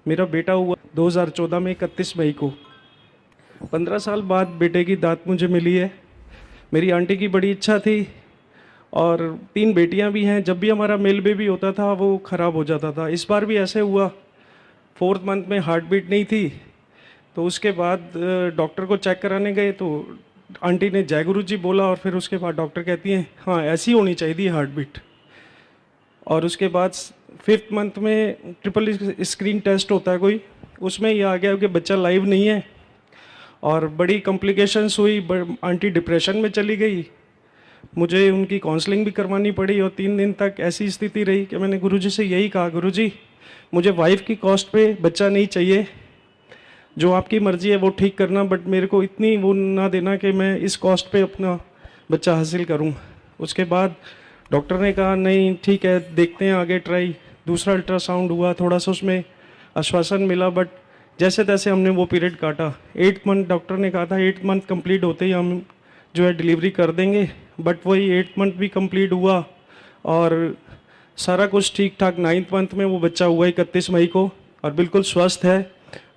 मेरा बेटा हुआ 2014 में 31 मई को। 15 साल बाद बेटे की दात मुझे मिली है। मेरी आंटी की बड़ी इच्छा थी और 3 बेटियां भी हैं। जब भी हमारा मेल बेबी होता था वो ख़राब हो जाता था। इस बार भी ऐसे हुआ। 4th मंथ में हार्ट बीट नहीं थी, तो उसके बाद डॉक्टर को चेक कराने गए तो आंटी ने जय गुरु जी बोला और फिर उसके बाद डॉक्टर कहती हैं हाँ ऐसी होनी चाहिए थी हार्ट बीट। और उसके बाद 5th मंथ में ट्रिपल स्क्रीन टेस्ट होता है कोई, उसमें ये आ गया कि बच्चा लाइव नहीं है और बड़ी कॉम्प्लिकेशंस हुई। आंटी डिप्रेशन में चली गई। मुझे उनकी काउंसलिंग भी करवानी पड़ी और 3 दिन तक ऐसी स्थिति रही कि मैंने गुरुजी से यही कहा, गुरुजी मुझे वाइफ की कॉस्ट पे बच्चा नहीं चाहिए, जो आपकी मर्ज़ी है वो ठीक करना, बट मेरे को इतनी वो ना देना कि मैं इस कॉस्ट पे अपना बच्चा हासिल करूं। उसके बाद डॉक्टर ने कहा नहीं ठीक है देखते हैं आगे ट्राई। दूसरा अल्ट्रासाउंड हुआ, थोड़ा सा उसमें आश्वासन मिला, बट जैसे तैसे हमने वो पीरियड काटा। 8th मंथ डॉक्टर ने कहा था 8th मंथ कंप्लीट होते ही हम जो है डिलीवरी कर देंगे, बट वही 8th मंथ भी कंप्लीट हुआ और सारा कुछ ठीक ठाक। 9th मंथ में वो बच्चा हुआ 31 मई को और बिल्कुल स्वस्थ है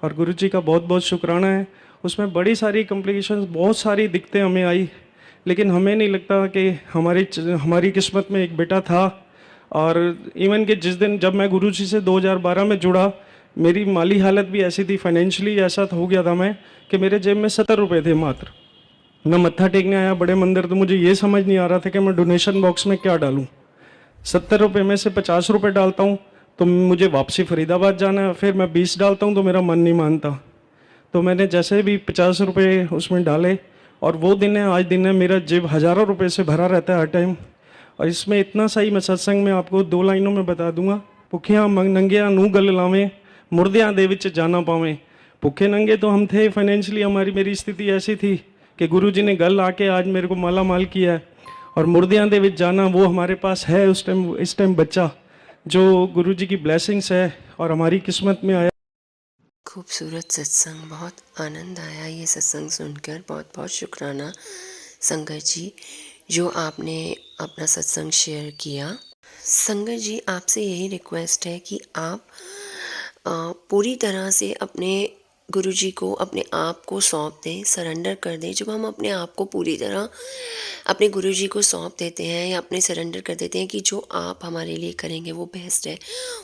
और गुरुजी का बहुत बहुत शुक्राना है। उसमें बड़ी सारी कॉम्प्लिकेशंस, बहुत सारी दिक्कतें हमें आई, लेकिन हमें नहीं लगता कि हमारी किस्मत में एक बेटा था। और इवन कि जिस दिन जब मैं गुरुजी से 2012 में जुड़ा, मेरी माली हालत भी ऐसी थी, फाइनेंशियली ऐसा हो गया था मैं कि मेरे जेब में 70 रुपये थे मात्र। मैं मत्था टेकने आया बड़े मंदिर, तो मुझे ये समझ नहीं आ रहा था कि मैं डोनेशन बॉक्स में क्या डालूं। 70 रुपये में से 50 रुपये डालता हूँ तो मुझे वापसी फरीदाबाद जाना है, फिर मैं 20 डालता हूँ तो मेरा मन नहीं मानता। तो मैंने जैसे भी 50 रुपये उसमें डाले और वो दिन है आज दिन है, मेरा जेब हज़ारों रुपये से भरा रहता है हर टाइम। और इसमें इतना सही मैं सत्संग में आपको 2 लाइनों में बता दूंगा। भुखियाँ नंगियाँ नूह गल लावें, मुर्दियाँ दे विच जाना पावें। भूखे नंगे तो हम थे, फाइनेंशियली मेरी स्थिति ऐसी थी कि गुरु जी ने गल आके आज मेरे को माला माल किया है। और मुर्दियाँ दे विच जाना वो हमारे पास है इस टाइम बच्चा, जो गुरु जी की ब्लेसिंग्स है और हमारी किस्मत में आया। खूबसूरत सत्संग, बहुत आनंद आया ये सत्संग सुनकर। बहुत बहुत शुक्राना संगत जी जो आपने अपना सत्संग शेयर किया। संगत जी आपसे यही रिक्वेस्ट है कि आप पूरी तरह से अपने गुरुजी को अपने आप को सौंप दें, सरेंडर कर दें। जब हम अपने आप को पूरी तरह अपने गुरुजी को सौंप देते हैं या अपने सरेंडर कर देते हैं कि जो आप हमारे लिए करेंगे वो बेस्ट है,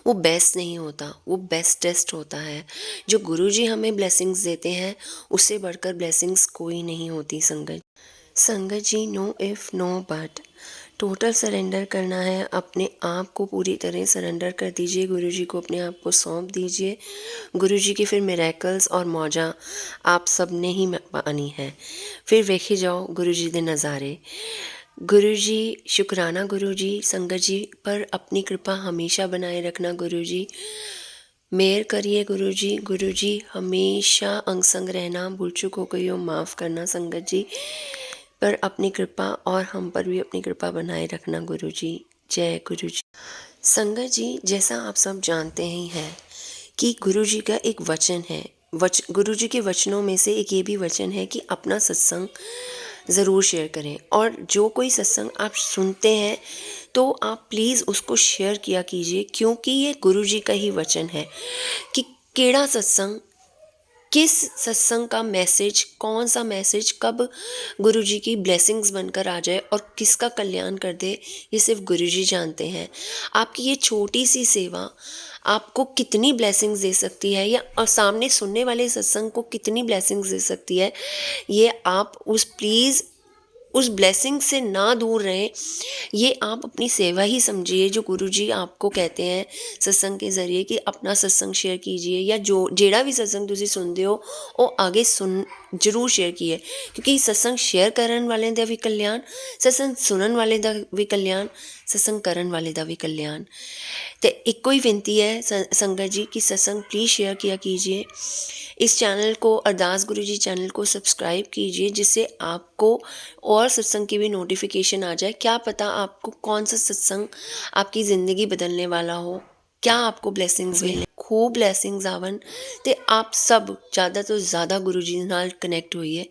वो बेस्ट नहीं होता, वो बेस्टेस्ट होता है। जो गुरुजी हमें ब्लेसिंग्स देते हैं उससे बढ़कर ब्लेसिंग्स कोई नहीं होती। संगत जी, no if no but, total surrender करना है। अपने आप को पूरी तरह सरेंडर कर दीजिए, गुरुजी को अपने आप को सौंप दीजिए। गुरुजी की फिर मिरेकल्स और मौजा आप सब ने ही पानी है। फिर वेखे जाओ गुरुजी दे नज़ारे। गुरुजी शुक्राना गुरुजी, संगत जी पर अपनी कृपा हमेशा बनाए रखना गुरुजी। मेहर करिए गुरुजी। गुरुजी हमेशा अंग संग रहना, भूल चूक हो गई हो माफ़ करना संगत जी, पर अपनी कृपा और हम पर भी अपनी कृपा बनाए रखना गुरुजी। जय गुरुजी। संगत जी, जैसा आप सब जानते ही हैं कि गुरुजी का एक वचन है, गुरुजी के वचनों में से एक ये भी वचन है कि अपना सत्संग ज़रूर शेयर करें। और जो कोई सत्संग आप सुनते हैं तो आप प्लीज़ उसको शेयर किया कीजिए, क्योंकि ये गुरुजी का ही वचन है कि केड़ा सत्संग, किस सत्संग का मैसेज, कौन सा मैसेज कब गुरुजी की ब्लेसिंग्स बनकर आ जाए और किसका कल्याण कर दे, ये सिर्फ गुरुजी जानते हैं। आपकी ये छोटी सी सेवा आपको कितनी ब्लेसिंग्स दे सकती है या और सामने सुनने वाले सत्संग को कितनी ब्लेसिंग्स दे सकती है, ये आप उस ब्लेसिंग से ना दूर रहें। ये आप अपनी सेवा ही समझिए जो गुरुजी आपको कहते हैं सत्संग के ज़रिए कि अपना सत्संग शेयर कीजिए, या जो जेड़ा भी सत्संग तुसी सुनते हो वो आगे जरूर शेयर कीजिए, क्योंकि सत्संग शेयर करन वाले दा भी कल्याण, सत्संग सुनन वाले दा भी कल्याण, सत्संग करन वाले दा भी कल्याण। तो एको ही विनती है संगत जी कि सत्संग प्लीज़ शेयर किया कीजिए। इस चैनल को, अरदास गुरुजी चैनल को सब्सक्राइब कीजिए, जिससे आपको और सत्संग की भी नोटिफिकेशन आ जाए। क्या पता आपको कौन सा सत्संग आपकी ज़िंदगी बदलने वाला हो, क्या आपको ब्लेसिंग्स मिले, खूब ब्लेसिंग्स आवन। तो आप सब ज़्यादा तो ज़्यादा गुरु जी नाल कनैक्ट होइए।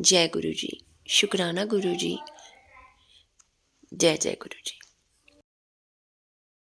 जय गुरु जी। शुक्राना गुरु जी। जय जय गुरु जी।